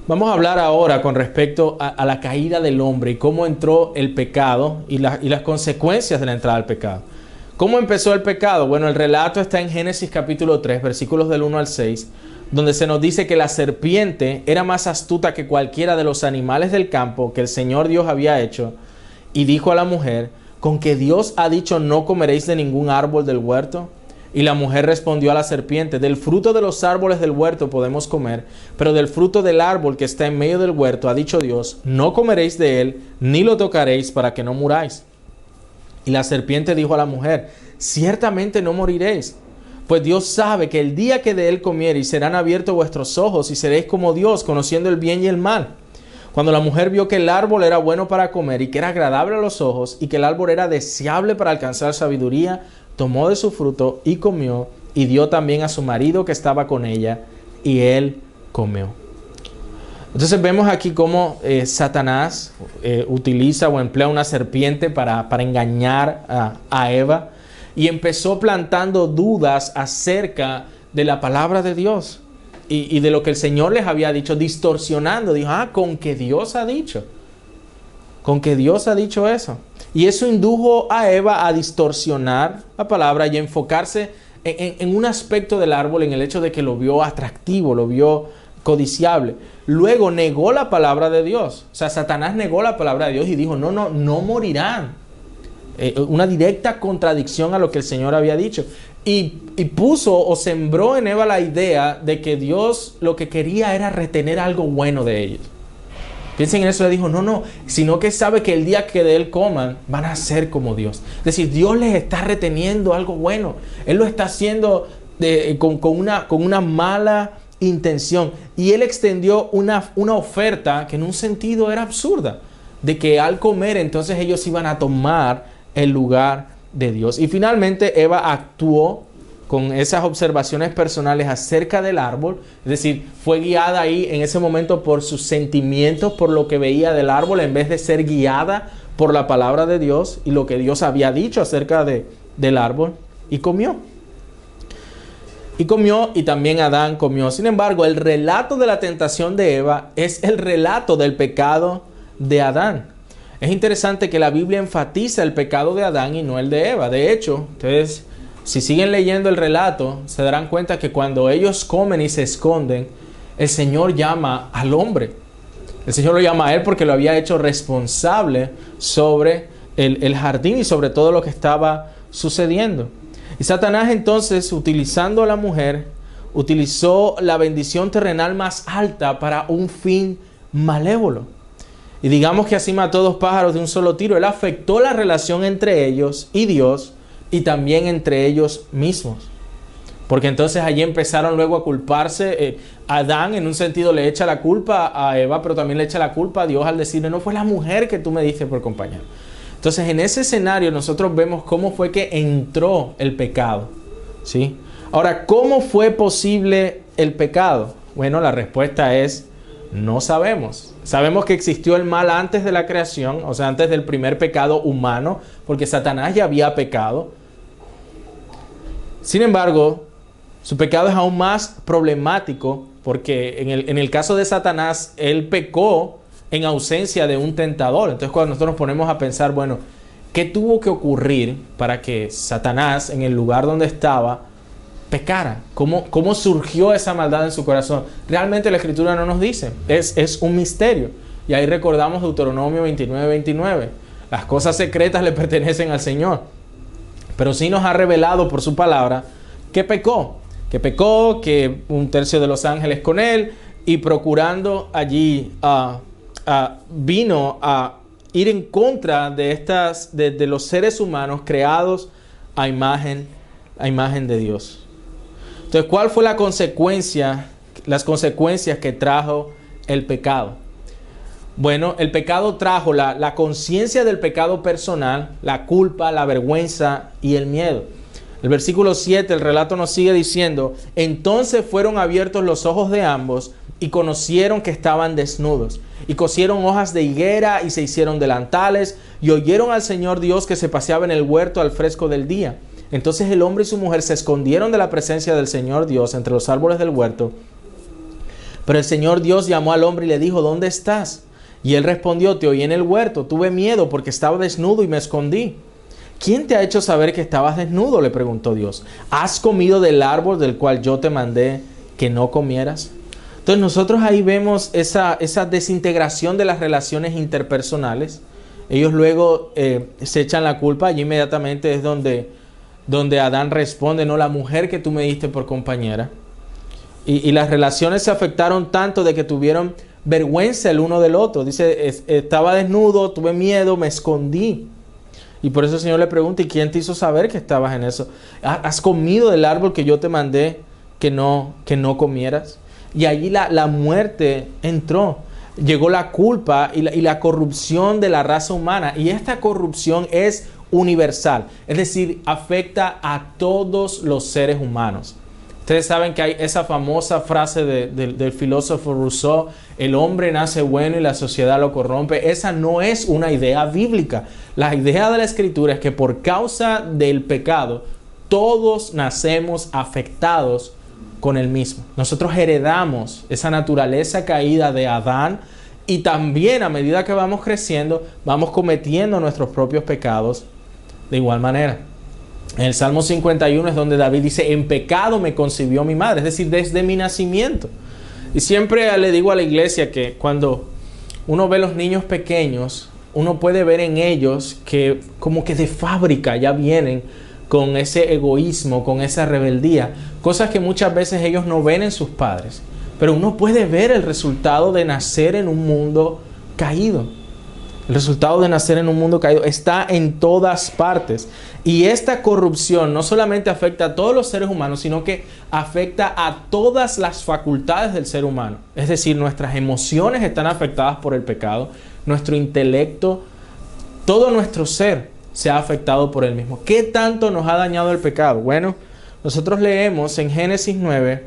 Vamos a hablar ahora con respecto a la caída del hombre y cómo entró el pecado y las consecuencias de la entrada del pecado. ¿Cómo empezó el pecado? Bueno, el relato está en Génesis capítulo 3, versículos del 1 al 6, donde se nos dice que la serpiente era más astuta que cualquiera de los animales del campo que el Señor Dios había hecho, y dijo a la mujer: ¿con que Dios ha dicho no comeréis de ningún árbol del huerto? Y la mujer respondió a la serpiente: del fruto de los árboles del huerto podemos comer, pero del fruto del árbol que está en medio del huerto ha dicho Dios: no comeréis de él, ni lo tocaréis, para que no muráis. Y la serpiente dijo a la mujer: ciertamente no moriréis, pues Dios sabe que el día que de él comiereis serán abiertos vuestros ojos y seréis como Dios, conociendo el bien y el mal. Cuando la mujer vio que el árbol era bueno para comer y que era agradable a los ojos y que el árbol era deseable para alcanzar sabiduría, tomó de su fruto y comió, y dio también a su marido que estaba con ella, y él comió. Entonces vemos aquí cómo Satanás utiliza o emplea una serpiente para engañar a Eva, y empezó plantando dudas acerca de la palabra de Dios y de lo que el Señor les había dicho, distorsionando. Dijo: con que Dios ha dicho. Con que Dios ha dicho eso. Y eso indujo a Eva a distorsionar la palabra y a enfocarse en un aspecto del árbol, en el hecho de que lo vio atractivo, lo vio codiciable. Luego negó la palabra de Dios. O sea, Satanás negó la palabra de Dios y dijo: no morirán. Una directa contradicción a lo que el Señor había dicho. Y puso o sembró en Eva la idea de que Dios lo que quería era retener algo bueno de ellos. Piensen en eso. Le dijo: no, sino que sabe que el día que de él coman van a ser como Dios. Es decir, Dios les está reteniendo algo bueno. Él lo está haciendo con una mala intención. Y él extendió una oferta que en un sentido era absurda, de que al comer entonces ellos iban a tomar el lugar de Dios. Y finalmente Eva actuó con esas observaciones personales acerca del árbol, es decir, fue guiada ahí en ese momento por sus sentimientos, por lo que veía del árbol, en vez de ser guiada por la palabra de Dios y lo que Dios había dicho acerca del árbol, y comió. Y comió, y también Adán comió. Sin embargo, el relato de la tentación de Eva es el relato del pecado de Adán. Es interesante que la Biblia enfatiza el pecado de Adán y no el de Eva. De hecho, ustedes, si siguen leyendo el relato, se darán cuenta que cuando ellos comen y se esconden, el Señor llama al hombre. El Señor lo llama a él porque lo había hecho responsable sobre el jardín y sobre todo lo que estaba sucediendo. Y Satanás entonces, utilizando a la mujer, utilizó la bendición terrenal más alta para un fin malévolo. Y digamos que así mató dos pájaros de un solo tiro. Él afectó la relación entre ellos y Dios, y también entre ellos mismos. Porque entonces allí empezaron luego a culparse. Adán en un sentido le echa la culpa a Eva, pero también le echa la culpa a Dios al decirle: no fue la mujer que tú me diste por compañero. Entonces en ese escenario nosotros vemos cómo fue que entró el pecado, ¿sí? Ahora, ¿cómo fue posible el pecado? Bueno, la respuesta es: no sabemos. Sabemos que existió el mal antes de la creación, o sea, antes del primer pecado humano, porque Satanás ya había pecado. Sin embargo, su pecado es aún más problemático porque en el caso de Satanás, él pecó en ausencia de un tentador. Entonces, cuando nosotros nos ponemos a pensar, bueno, ¿qué tuvo que ocurrir para que Satanás, en el lugar donde estaba, pecara? ¿Cómo surgió esa maldad en su corazón? Realmente la Escritura no nos dice. Es un misterio. Y ahí recordamos Deuteronomio 29:29. Las cosas secretas le pertenecen al Señor. Pero sí nos ha revelado por su palabra que pecó. Que un tercio de los ángeles con él, y procurando allí vino a ir en contra de los seres humanos creados a imagen de Dios. Entonces, ¿cuál fue las consecuencias que trajo el pecado? Bueno, el pecado trajo la conciencia del pecado personal, la culpa, la vergüenza y el miedo. El versículo 7, el relato nos sigue diciendo: entonces fueron abiertos los ojos de ambos y conocieron que estaban desnudos, y cosieron hojas de higuera y se hicieron delantales, y oyeron al Señor Dios que se paseaba en el huerto al fresco del día. Entonces el hombre y su mujer se escondieron de la presencia del Señor Dios entre los árboles del huerto. Pero el Señor Dios llamó al hombre y le dijo, ¿dónde estás? Y él respondió, te oí en el huerto, tuve miedo porque estaba desnudo y me escondí. ¿Quién te ha hecho saber que estabas desnudo?, le preguntó Dios. ¿Has comido del árbol del cual yo te mandé que no comieras? Entonces nosotros ahí vemos esa desintegración de las relaciones interpersonales. Ellos luego se echan la culpa. Allí inmediatamente es donde Adán responde, no, la mujer que tú me diste por compañera. Y las relaciones se afectaron tanto de que tuvieron vergüenza el uno del otro. Dice, estaba desnudo, tuve miedo, me escondí. Y por eso el Señor le pregunta, ¿y quién te hizo saber que estabas en eso? ¿Has comido del árbol que yo te mandé que no comieras? Y allí la muerte entró. Llegó la culpa y la corrupción de la raza humana. Y esta corrupción es universal. Es decir, afecta a todos los seres humanos. Ustedes saben que hay esa famosa frase del filósofo Rousseau, el hombre nace bueno y la sociedad lo corrompe. Esa no es una idea bíblica. La idea de la Escritura es que por causa del pecado, todos nacemos afectados con el mismo. Nosotros heredamos esa naturaleza caída de Adán y también a medida que vamos creciendo, vamos cometiendo nuestros propios pecados de igual manera. En el Salmo 51 es donde David dice, en pecado me concibió mi madre, es decir, desde mi nacimiento. Y siempre le digo a la iglesia que cuando uno ve los niños pequeños, uno puede ver en ellos que como que de fábrica ya vienen con ese egoísmo, con esa rebeldía, cosas que muchas veces ellos no ven en sus padres. Pero uno puede ver el resultado de nacer en un mundo caído. El resultado de nacer en un mundo caído está en todas partes. Y esta corrupción no solamente afecta a todos los seres humanos, sino que afecta a todas las facultades del ser humano. Es decir, nuestras emociones están afectadas por el pecado, nuestro intelecto, todo nuestro ser se ha afectado por el mismo. ¿Qué tanto nos ha dañado el pecado? Bueno, nosotros leemos en Génesis 9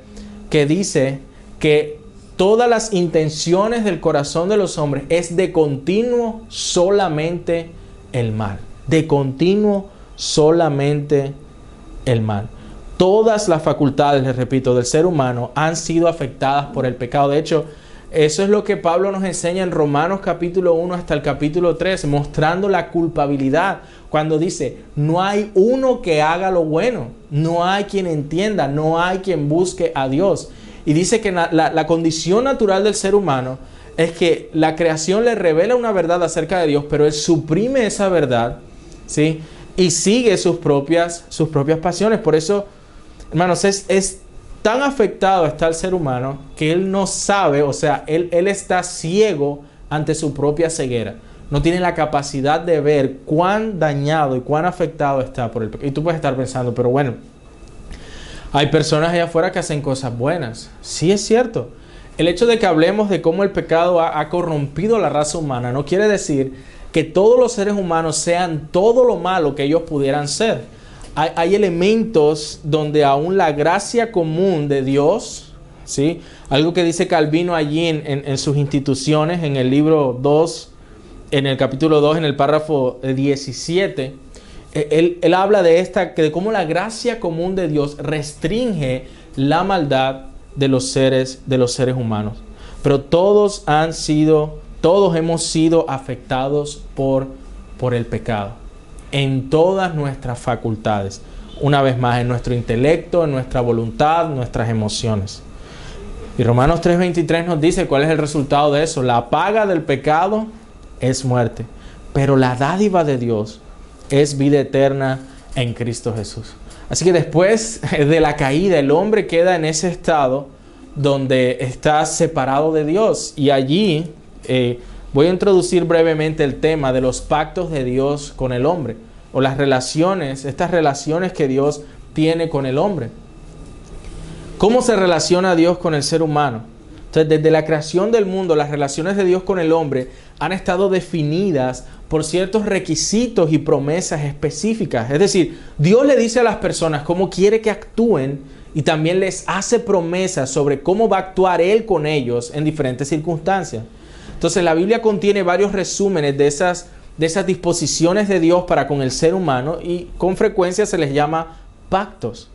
que dice que todas las intenciones del corazón de los hombres es de continuo solamente el mal. De continuo solamente el mal. Todas las facultades, les repito, del ser humano han sido afectadas por el pecado. De hecho, eso es lo que Pablo nos enseña en Romanos capítulo 1 hasta el capítulo 3, mostrando la culpabilidad. Cuando dice, no hay uno que haga lo bueno, no hay quien entienda, no hay quien busque a Dios. Y dice que la condición natural del ser humano es que la creación le revela una verdad acerca de Dios, pero él suprime esa verdad, ¿sí? Y sigue sus propias pasiones. Por eso, hermanos, es tan afectado está el ser humano que él no sabe, o sea, él está ciego ante su propia ceguera. No tiene la capacidad de ver cuán dañado y cuán afectado está por el pecado. Y tú puedes estar pensando, pero bueno, hay personas allá afuera que hacen cosas buenas. Sí, es cierto. El hecho de que hablemos de cómo el pecado ha corrompido a la raza humana no quiere decir que todos los seres humanos sean todo lo malo que ellos pudieran ser. Hay elementos donde aún la gracia común de Dios, ¿sí? Algo que dice Calvino allí en sus instituciones, en el libro 2, en el capítulo 2, en el párrafo 17, él habla de cómo la gracia común de Dios restringe la maldad de los seres humanos. Pero todos hemos sido afectados por el pecado. En todas nuestras facultades. Una vez más, en nuestro intelecto, en nuestra voluntad, nuestras emociones. Y Romanos 3:23 nos dice cuál es el resultado de eso. La paga del pecado es muerte, pero la dádiva de Dios es vida eterna en Cristo Jesús. Así que después de la caída, el hombre queda en ese estado donde está separado de Dios. Y allí voy a introducir brevemente el tema de los pactos de Dios con el hombre, o las relaciones, estas relaciones que Dios tiene con el hombre. ¿Cómo se relaciona Dios con el ser humano? Entonces, desde la creación del mundo, las relaciones de Dios con el hombre han estado definidas por ciertos requisitos y promesas específicas. Es decir, Dios le dice a las personas cómo quiere que actúen y también les hace promesas sobre cómo va a actuar Él con ellos en diferentes circunstancias. Entonces, la Biblia contiene varios resúmenes de esas disposiciones de Dios para con el ser humano y con frecuencia se les llama pactos.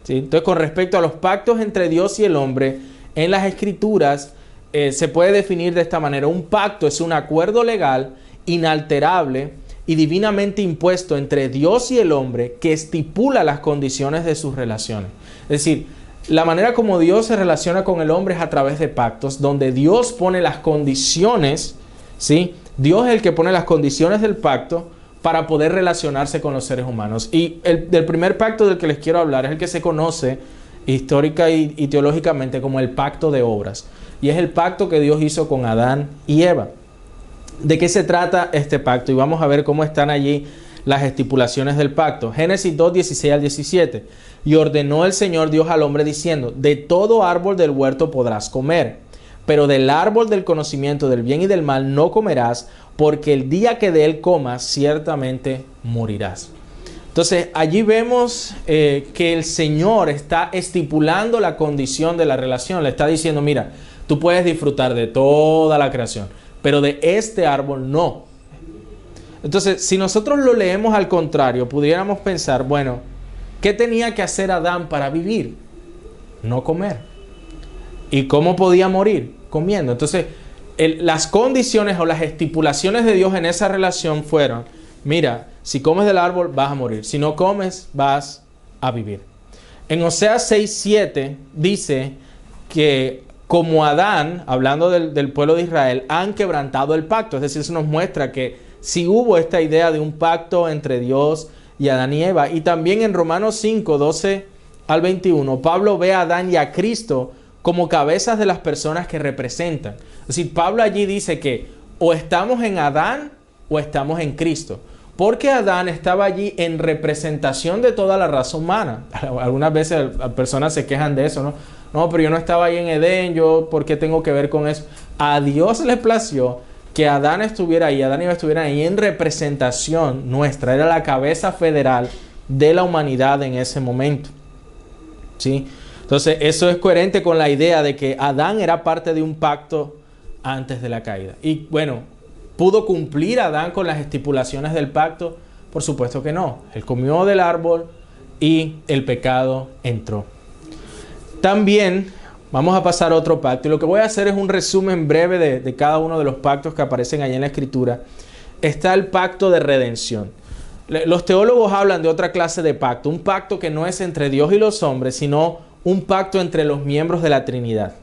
¿Sí? Entonces, con respecto a los pactos entre Dios y el hombre, en las Escrituras se puede definir de esta manera. Un pacto es un acuerdo legal, inalterable y divinamente impuesto entre Dios y el hombre que estipula las condiciones de sus relaciones. Es decir, la manera como Dios se relaciona con el hombre es a través de pactos, donde Dios pone las condiciones, ¿sí? Dios es el que pone las condiciones del pacto para poder relacionarse con los seres humanos. Y del primer pacto del que les quiero hablar es el que se conoce histórica y teológicamente como el pacto de obras. Y es el pacto que Dios hizo con Adán y Eva. ¿De qué se trata este pacto? Y vamos a ver cómo están allí las estipulaciones del pacto. Génesis 2, 16 al 17. Y ordenó el Señor Dios al hombre diciendo: de todo árbol del huerto podrás comer, pero del árbol del conocimiento del bien y del mal no comerás, porque el día que de él comas ciertamente morirás. Entonces allí vemos que el Señor está estipulando la condición de la relación. Le está diciendo: mira, tú puedes disfrutar de toda la creación, pero de este árbol no. Entonces, si nosotros lo leemos al contrario, pudiéramos pensar, bueno, ¿qué tenía que hacer Adán para vivir? No comer. ¿Y cómo podía morir? Comiendo. Entonces, las condiciones o las estipulaciones de Dios en esa relación fueron: mira, si comes del árbol vas a morir, si no comes vas a vivir. En Oseas 6:7 dice que como Adán, hablando del pueblo de Israel, han quebrantado el pacto. Es decir, eso nos muestra que si hubo esta idea de un pacto entre Dios y Adán y Eva. Y también en Romanos 5, 12 al 21, Pablo ve a Adán y a Cristo como cabezas de las personas que representan. Es decir, Pablo allí dice que o estamos en Adán o estamos en Cristo. Porque Adán estaba allí en representación de toda la raza humana. Algunas veces las personas se quejan de eso, ¿no? No, pero yo no estaba ahí en Edén, ¿por qué tengo que ver con eso? A Dios le plació que Adán estuviera ahí, Adán y Eva estuvieran ahí en representación nuestra. Era la cabeza federal de la humanidad en ese momento, ¿sí? Entonces, eso es coherente con la idea de que Adán era parte de un pacto antes de la caída. Y bueno, ¿pudo cumplir Adán con las estipulaciones del pacto? Por supuesto que no. Él comió del árbol y el pecado entró. También vamos a pasar a otro pacto. Y lo que voy a hacer es un resumen breve de cada uno de los pactos que aparecen allí en la Escritura. Está el pacto de redención. Los teólogos hablan de otra clase de pacto. Un pacto que no es entre Dios y los hombres, sino un pacto entre los miembros de la Trinidad.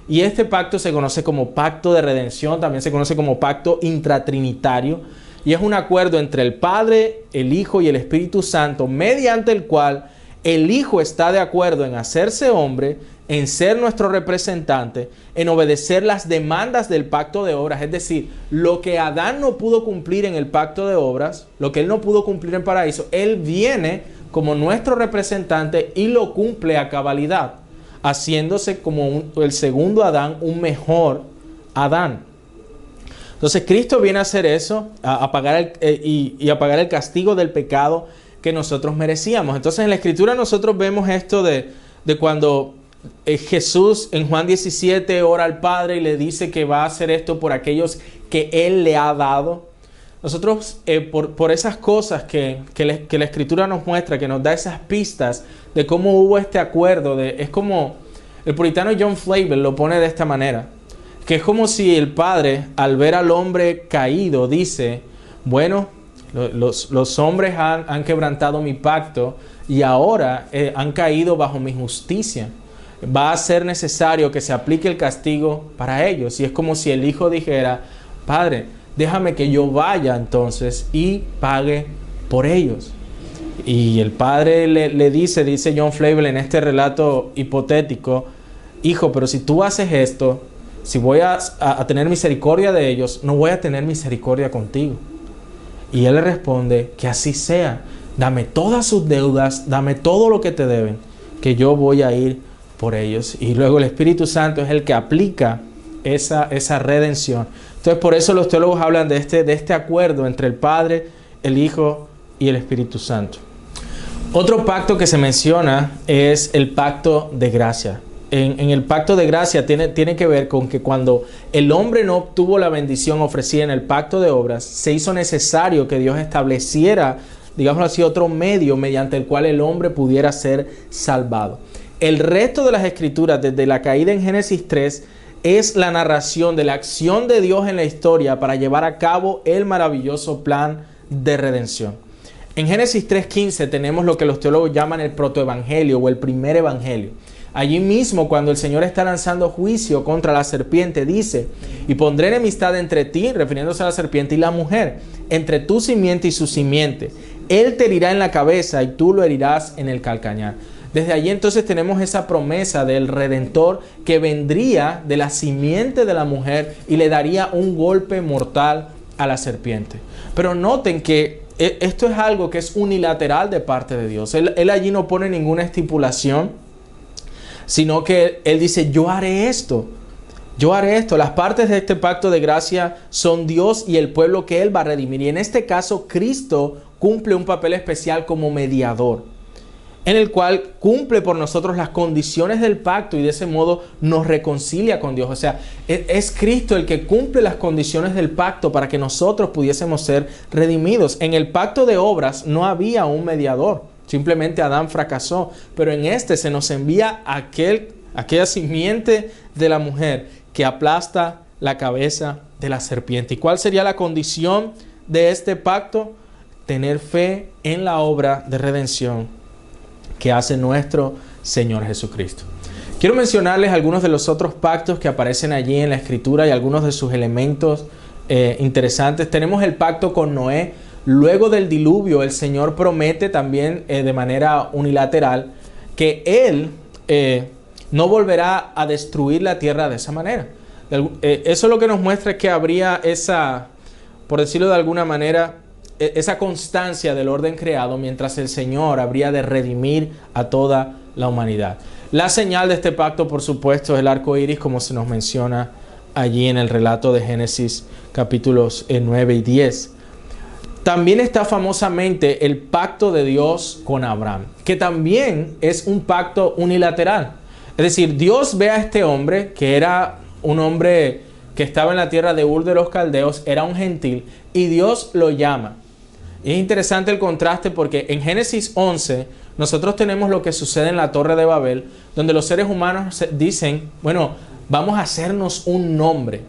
Y este pacto se conoce como pacto de redención, también se conoce como pacto intratrinitario, y es un acuerdo entre el Padre, el Hijo y el Espíritu Santo, mediante el cual el Hijo está de acuerdo en hacerse hombre, en ser nuestro representante, en obedecer las demandas del pacto de obras. Es decir, lo que Adán no pudo cumplir en el pacto de obras, lo que él no pudo cumplir en paraíso, él viene como nuestro representante y lo cumple a cabalidad, haciéndose como el segundo Adán, un mejor Adán. Entonces Cristo viene a hacer eso, a pagar a pagar el castigo del pecado que nosotros merecíamos. Entonces en la Escritura nosotros vemos esto de cuando Jesús en Juan 17 ora al Padre y le dice que va a hacer esto por aquellos que Él le ha dado. Nosotros por esas cosas que la Escritura nos muestra, que nos da esas pistas de cómo hubo este acuerdo, es como el puritano John Flavel lo pone de esta manera, que es como si el Padre al ver al hombre caído dice: bueno, los hombres han quebrantado mi pacto y ahora han caído bajo mi justicia. Va a ser necesario que se aplique el castigo para ellos. Y es como si el Hijo dijera: Padre, déjame que yo vaya entonces y pague por ellos. Y el Padre le dice John Flavel en este relato hipotético: Hijo, pero si tú haces esto, si voy a tener misericordia de ellos, no voy a tener misericordia contigo. Y él le responde: que así sea. Dame todas sus deudas, dame todo lo que te deben, que yo voy a ir por ellos. Y luego el Espíritu Santo es el que aplica esa redención. Entonces por eso los teólogos hablan de este acuerdo entre el Padre, el Hijo y el Espíritu Santo. Otro pacto que se menciona es el pacto de gracia. En el pacto de gracia tiene que ver con que cuando el hombre no obtuvo la bendición ofrecida en el pacto de obras, se hizo necesario que Dios estableciera, digámoslo así, otro medio mediante el cual el hombre pudiera ser salvado. El resto de las escrituras, desde la caída en Génesis 3, es la narración de la acción de Dios en la historia para llevar a cabo el maravilloso plan de redención. En Génesis 3:15 tenemos lo que los teólogos llaman el protoevangelio o el primer evangelio. Allí mismo, cuando el Señor está lanzando juicio contra la serpiente, dice: y pondré enemistad entre ti, refiriéndose a la serpiente, y la mujer, entre tu simiente y su simiente. Él te herirá en la cabeza y tú lo herirás en el calcañar. Desde allí entonces tenemos esa promesa del Redentor que vendría de la simiente de la mujer y le daría un golpe mortal a la serpiente. Pero noten que esto es algo que es unilateral de parte de Dios. Él allí no pone ninguna estipulación, sino que Él dice: yo haré esto. Yo haré esto. Las partes de este pacto de gracia son Dios y el pueblo que Él va a redimir. Y en este caso, Cristo cumple un papel especial como mediador, en el cual cumple por nosotros las condiciones del pacto y de ese modo nos reconcilia con Dios. O sea, es Cristo el que cumple las condiciones del pacto para que nosotros pudiésemos ser redimidos. En el pacto de obras no había un mediador, simplemente Adán fracasó, pero en este se nos envía aquella simiente de la mujer que aplasta la cabeza de la serpiente. ¿Y cuál sería la condición de este pacto? Tener fe en la obra de redención que hace nuestro Señor Jesucristo. Quiero mencionarles algunos de los otros pactos que aparecen allí en la Escritura y algunos de sus elementos interesantes. Tenemos el pacto con Noé. Luego del diluvio, el Señor promete también de manera unilateral que Él no volverá a destruir la tierra de esa manera. Eso lo que nos muestra es que habría esa, por decirlo de alguna manera, esa constancia del orden creado, mientras el Señor habría de redimir a toda la humanidad. La señal de este pacto, por supuesto, es el arco iris, como se nos menciona allí en el relato de Génesis capítulos 9 y 10. También está famosamente el pacto de Dios con Abraham, que también es un pacto unilateral. Es decir, Dios ve a este hombre, que era un hombre que estaba en la tierra de Ur de los Caldeos, era un gentil, y Dios lo llama. Y es interesante el contraste porque en Génesis 11 nosotros tenemos lo que sucede en la Torre de Babel, donde los seres humanos dicen: bueno, vamos a hacernos un nombre.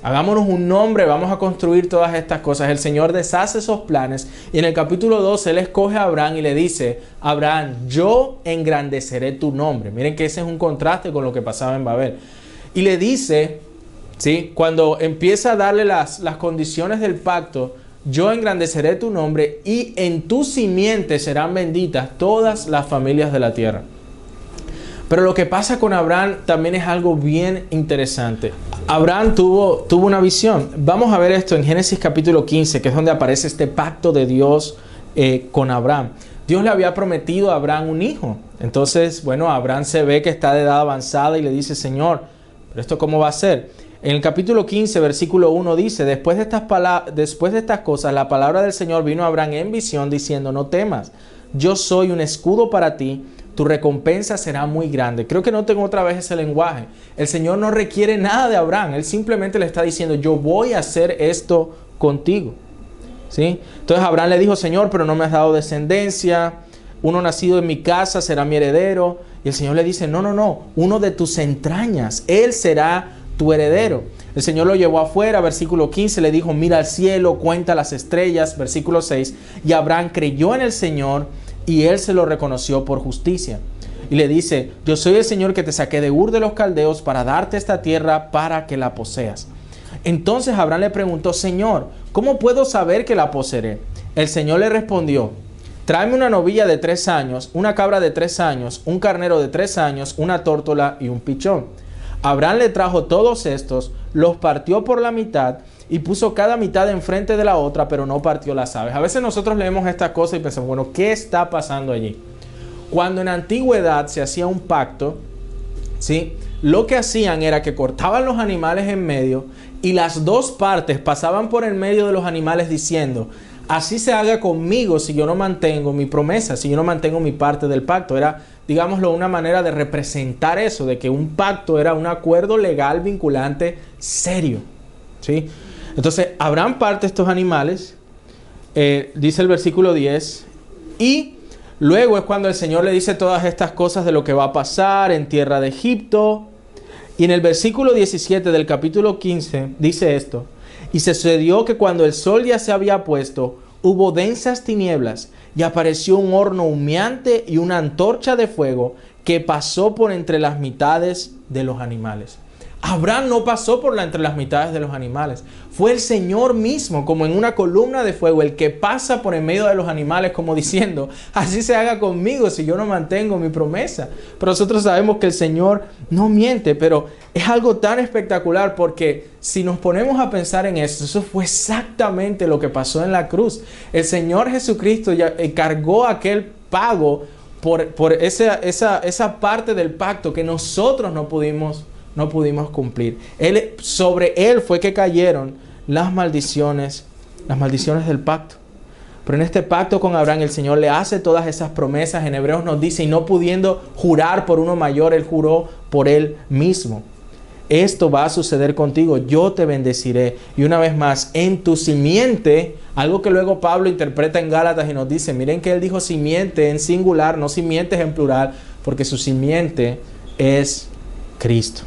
Hagámonos un nombre, vamos a construir todas estas cosas. El Señor deshace esos planes y en el capítulo 12 Él escoge a Abraham y le dice: Abraham, yo engrandeceré tu nombre. Miren que ese es un contraste con lo que pasaba en Babel. Y le dice, ¿sí?, cuando empieza a darle las condiciones del pacto: yo engrandeceré tu nombre y en tu simiente serán benditas todas las familias de la tierra. Pero lo que pasa con Abraham también es algo bien interesante. Abraham tuvo una visión. Vamos a ver esto en Génesis capítulo 15, que es donde aparece este pacto de Dios con Abraham. Dios le había prometido a Abraham un hijo. Entonces, bueno, Abraham se ve que está de edad avanzada y le dice: Señor, ¿pero esto cómo va a ser? En el capítulo 15, versículo 1 dice: después de estas cosas, la palabra del Señor vino a Abraham en visión diciendo: no temas, yo soy un escudo para ti, tu recompensa será muy grande. Creo que noten otra vez ese lenguaje. El Señor no requiere nada de Abraham. Él simplemente le está diciendo: yo voy a hacer esto contigo. ¿Sí? Entonces Abraham le dijo: Señor, pero no me has dado descendencia. Uno nacido en mi casa será mi heredero. Y el Señor le dice: no, uno de tus entrañas, él será tu heredero. El Señor lo llevó afuera, versículo 15, le dijo: mira al cielo, cuenta las estrellas, versículo 6, y Abraham creyó en el Señor y Él se lo reconoció por justicia. Y le dice: yo soy el Señor que te saqué de Ur de los Caldeos para darte esta tierra para que la poseas. Entonces Abraham le preguntó: Señor, ¿cómo puedo saber que la poseeré? El Señor le respondió: tráeme una novilla de 3 años, una cabra de 3 años, un carnero de 3 años, una tórtola y un pichón. Abraham le trajo todos estos, los partió por la mitad y puso cada mitad enfrente de la otra, pero no partió las aves. A veces nosotros leemos estas cosas y pensamos: bueno, ¿qué está pasando allí? Cuando en la antigüedad se hacía un pacto, ¿sí?, lo que hacían era que cortaban los animales en medio y las dos partes pasaban por el medio de los animales diciendo: así se haga conmigo si yo no mantengo mi promesa, si yo no mantengo mi parte del pacto. Era, digámoslo, una manera de representar eso, de que un pacto era un acuerdo legal vinculante serio, ¿sí? Entonces Abraham parte estos animales, dice el versículo 10, y Luego es cuando el Señor le dice todas estas cosas de lo que va a pasar en tierra de Egipto. Y en el versículo 17 del capítulo 15 dice esto: y sucedió que cuando el sol ya se había puesto, hubo densas tinieblas, y apareció un horno humeante y una antorcha de fuego que pasó por entre las mitades de los animales. Abraham no pasó por entre las mitades de los animales. Fue el Señor mismo, como en una columna de fuego, el que pasa por en medio de los animales, como diciendo: así se haga conmigo si yo no mantengo mi promesa. Pero nosotros sabemos que el Señor no miente, pero es algo tan espectacular, porque si nos ponemos a pensar en esto, eso fue exactamente lo que pasó en la cruz. El Señor Jesucristo ya cargó aquel pago por esa parte del pacto que nosotros no pudimos cumplir. Sobre él fue que cayeron las maldiciones del pacto. Pero en este pacto con Abraham, el Señor le hace todas esas promesas. En Hebreos nos dice: y no pudiendo jurar por uno mayor, él juró por él mismo. Esto va a suceder contigo, yo te bendeciré. Y una vez más, en tu simiente, algo que luego Pablo interpreta en Gálatas y nos dice, miren que él dijo simiente en singular, no simientes en plural, porque su simiente es Cristo.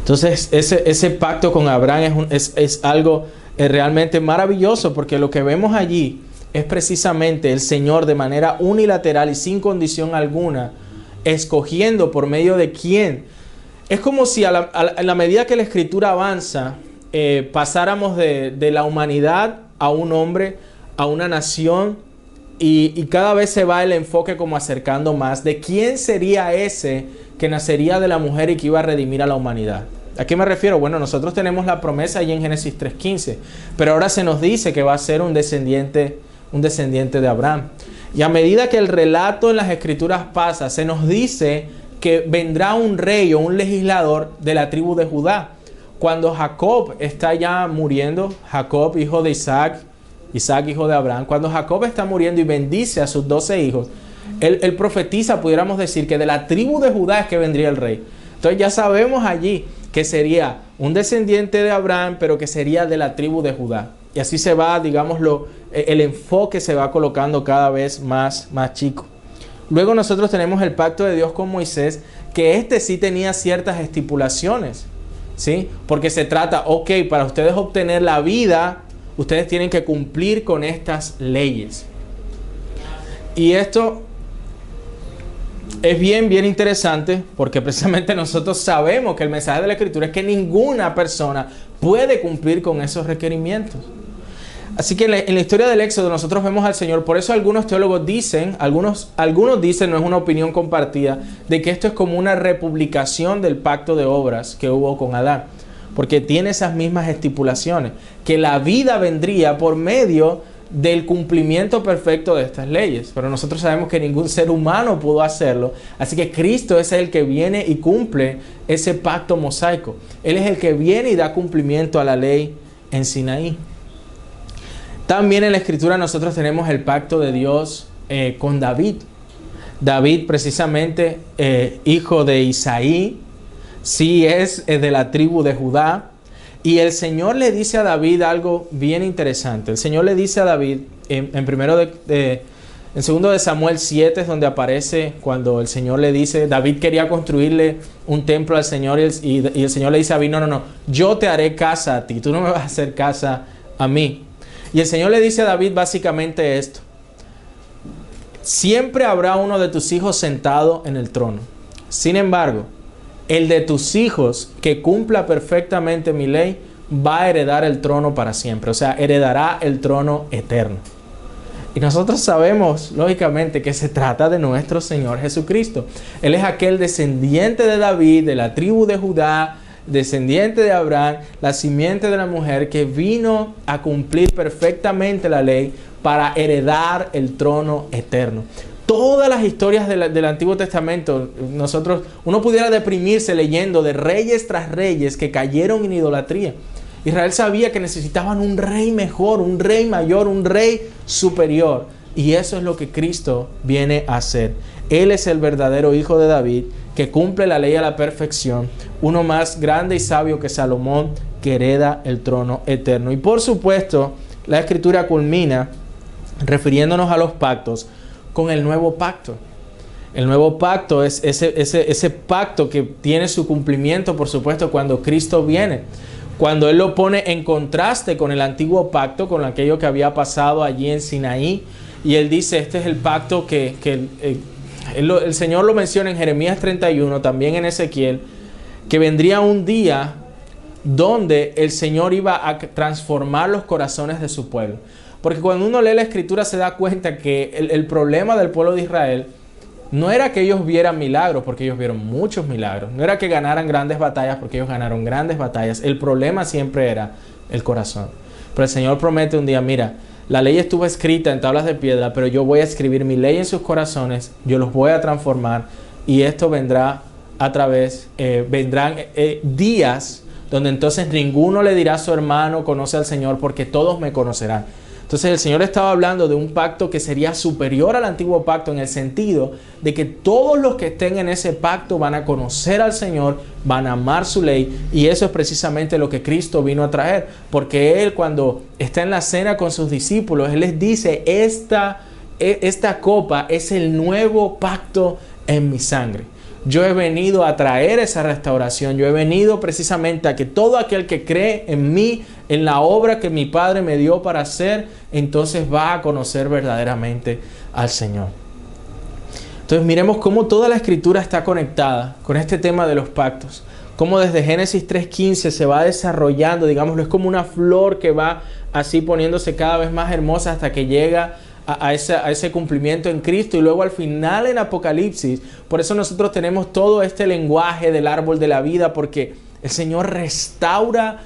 Entonces, ese pacto con Abraham es algo realmente maravilloso, porque lo que vemos allí es precisamente el Señor de manera unilateral y sin condición alguna, escogiendo por medio de quién. Es como si a la medida que la Escritura avanza, pasáramos de la humanidad a un hombre, a una nación, y cada vez se va el enfoque como acercando más de quién sería ese que nacería de la mujer y que iba a redimir a la humanidad. ¿A qué me refiero? Bueno, nosotros tenemos la promesa ahí en Génesis 3:15, pero ahora se nos dice que va a ser un descendiente de Abraham. Y a medida que el relato en las Escrituras pasa, se nos dice que vendrá un rey o un legislador de la tribu de Judá. Cuando Jacob está ya muriendo, Jacob hijo de Isaac, Isaac hijo de Abraham, cuando Jacob está muriendo y bendice a sus 12 hijos, él profetiza, pudiéramos decir, que de la tribu de Judá es que vendría el rey. Entonces ya sabemos allí que sería un descendiente de Abraham, pero que sería de la tribu de Judá. Y así se va, digámoslo, el enfoque se va colocando cada vez más chico. Luego nosotros tenemos el pacto de Dios con Moisés, que este sí tenía ciertas estipulaciones, ¿sí? Porque se trata, ok, para ustedes obtener la vida, ustedes tienen que cumplir con estas leyes. Y esto es bien interesante, porque precisamente nosotros sabemos que el mensaje de la Escritura es que ninguna persona puede cumplir con esos requerimientos. Así que en la historia del Éxodo nosotros vemos al Señor. Por eso algunos teólogos dicen, algunos dicen, no es una opinión compartida, de que esto es como una republicación del pacto de obras que hubo con Adán, porque tiene esas mismas estipulaciones, que la vida vendría por medio del cumplimiento perfecto de estas leyes. Pero nosotros sabemos que ningún ser humano pudo hacerlo, así que Cristo es el que viene y cumple ese pacto mosaico. Él es el que viene y da cumplimiento a la ley en Sinaí. También en la Escritura nosotros tenemos el pacto de Dios con David. David precisamente hijo de Isaí, sí es de la tribu de Judá. Y el Señor le dice a David algo bien interesante. El Señor le dice a David, en 2 de Samuel 7, es donde aparece cuando el Señor le dice, David quería construirle un templo al Señor y el Señor le dice a David, no, yo te haré casa a ti, tú no me vas a hacer casa a mí. Y el Señor le dice a David básicamente esto: siempre habrá uno de tus hijos sentado en el trono. Sin embargo, el de tus hijos que cumpla perfectamente mi ley va a heredar el trono para siempre. O sea, heredará el trono eterno. Y nosotros sabemos, lógicamente, que se trata de nuestro Señor Jesucristo. Él es aquel descendiente de David, de la tribu de Judá, descendiente de Abraham, la simiente de la mujer, que vino a cumplir perfectamente la ley para heredar el trono eterno. Todas las historias del Antiguo Testamento, uno pudiera deprimirse leyendo de reyes tras reyes que cayeron en idolatría. Israel sabía que necesitaban un rey mejor, un rey mayor, un rey superior. Y eso es lo que Cristo viene a hacer. Él es el verdadero hijo de David, que cumple la ley a la perfección, uno más grande y sabio que Salomón, que hereda el trono eterno. Y por supuesto, la Escritura culmina refiriéndonos a los pactos con el nuevo pacto. El nuevo pacto es ese pacto que tiene su cumplimiento, por supuesto, cuando Cristo viene. Cuando Él lo pone en contraste con el antiguo pacto, con aquello que había pasado allí en Sinaí. Y Él dice, este es el pacto que el Señor lo menciona en Jeremías 31, también en Ezequiel, que vendría un día donde el Señor iba a transformar los corazones de su pueblo. Porque cuando uno lee la Escritura se da cuenta que el problema del pueblo de Israel no era que ellos vieran milagros, porque ellos vieron muchos milagros. No era que ganaran grandes batallas, porque ellos ganaron grandes batallas. El problema siempre era el corazón. Pero el Señor promete un día, mira, la ley estuvo escrita en tablas de piedra, pero yo voy a escribir mi ley en sus corazones, yo los voy a transformar, y esto vendrá a través, vendrán días donde entonces ninguno le dirá a su hermano, conoce al Señor, porque todos me conocerán. Entonces el Señor estaba hablando de un pacto que sería superior al antiguo pacto, en el sentido de que todos los que estén en ese pacto van a conocer al Señor, van a amar su ley, y eso es precisamente lo que Cristo vino a traer, porque Él, cuando está en la cena con sus discípulos, Él les dice, esta copa es el nuevo pacto en mi sangre. Yo he venido a traer esa restauración. Yo he venido precisamente a que todo aquel que cree en mí, en la obra que mi Padre me dio para hacer, entonces va a conocer verdaderamente al Señor. Entonces miremos cómo toda la Escritura está conectada con este tema de los pactos. Cómo desde Génesis 3:15 se va desarrollando, digámoslo, es como una flor que va así poniéndose cada vez más hermosa hasta que llega a ese cumplimiento en Cristo, y luego al final en Apocalipsis. Por eso nosotros tenemos todo este lenguaje del árbol de la vida, porque el Señor restaura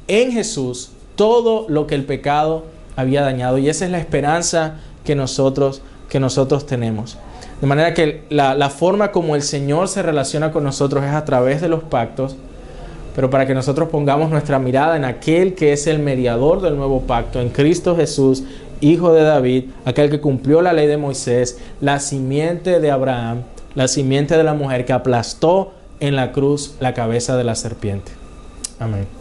en Jesús todo lo que el pecado había dañado, y esa es la esperanza que nosotros tenemos. De manera que la forma como el Señor se relaciona con nosotros es a través de los pactos, pero para que nosotros pongamos nuestra mirada en aquel que es el mediador del nuevo pacto, en Cristo Jesús, Hijo de David, aquel que cumplió la ley de Moisés, la simiente de Abraham, la simiente de la mujer que aplastó en la cruz la cabeza de la serpiente. Amén.